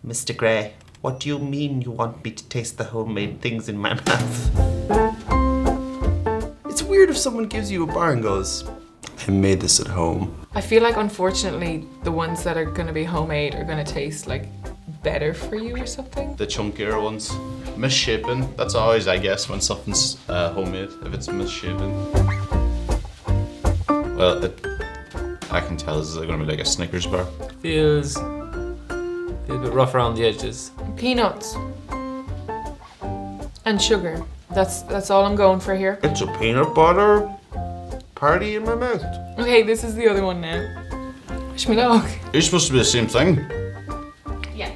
Mr. Gray, what do you mean you want me to taste the homemade things in my mouth? It's weird if someone gives you a bar and goes, I made this at home. I feel like, unfortunately, the ones that are going to be homemade are going to taste like better for you or something. The chunkier ones. Misshapen. That's always, I guess, when something's homemade, if it's misshapen. Well, I can tell this is going to be like a Snickers bar. Feels a bit rough around the edges. Peanuts and sugar. That's all I'm going for here. It's a peanut butter party in my mouth. Okay, this is the other one now. Wish me luck. They're supposed to be the same thing. Yeah.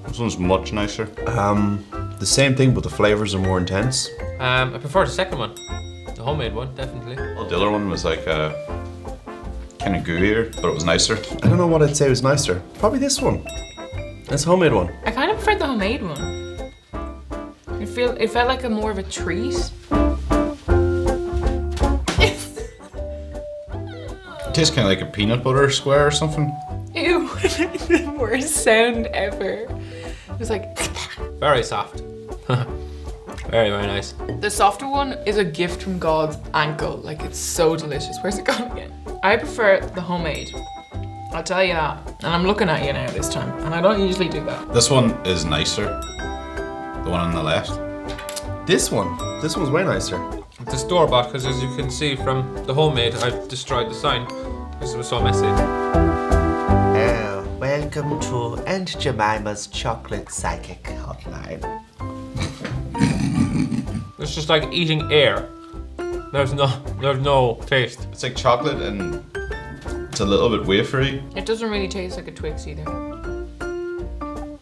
This one's much nicer. The same thing, but the flavors are more intense. I prefer the second one. The homemade one, definitely. Well, the other one was like kind of gooier, but it was nicer. I don't know what I'd say was nicer. Probably this one. This homemade one. I kind of preferred the homemade one. It felt like more of a treat. It tastes kind of like a peanut butter square or something. Ew, the worst sound ever. It was like. Very soft. Very, very nice. The softer one is a gift from God's ankle. Like, it's so delicious. Where's it gone again? I prefer the homemade. I'll tell you that. And I'm looking at you now this time. And I don't usually do that. This one is nicer. The one on the left. This one's way nicer. It's a store-bought because, as you can see from the homemade, I've destroyed the sign because it was so messy. Welcome to Aunt Jemima's Chocolate Psychic Hotline. It's just like eating air. There's no taste. It's like chocolate and it's a little bit wafery. It doesn't really taste like a Twix either.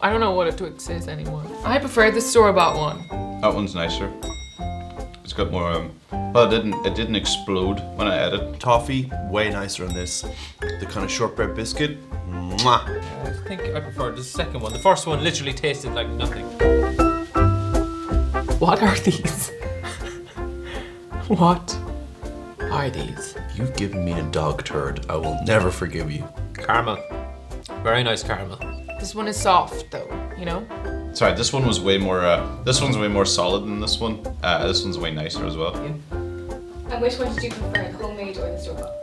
I don't know what a Twix is anymore. I prefer the store-bought one. That one's nicer. It's got more. Well, it didn't explode when I ate it. Toffee, way nicer on this. The kind of shortbread biscuit. Mwah. I think I prefer the second one. The first one literally tasted like nothing. What are these? What are these? You've given me a dog turd. I will never forgive you. Caramel. Very nice caramel. This one is soft though, you know? Sorry, this one was way more. This one's way more solid than this one. This one's way nicer as well. And which one did you prefer, the homemade or the store-bought?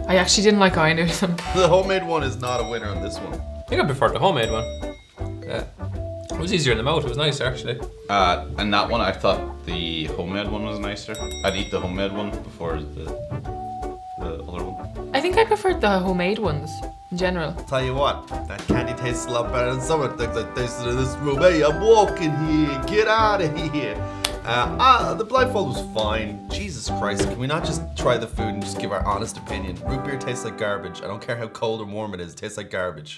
I actually didn't like either of them. The homemade one is not a winner on this one. I think I preferred the homemade one. Yeah. It was easier in the mouth. It was nicer actually. And that one, I thought the homemade one was nicer. I'd eat the homemade one before the other one. I think I preferred the homemade ones in general. Tell you what, that candy tastes a lot better than some of the things I tasted in this room. Hey, I'm walking here. Get out of here. The blindfold was fine. Jesus Christ, can we not just try the food and just give our honest opinion? Root beer tastes like garbage. I don't care how cold or warm it is, it tastes like garbage.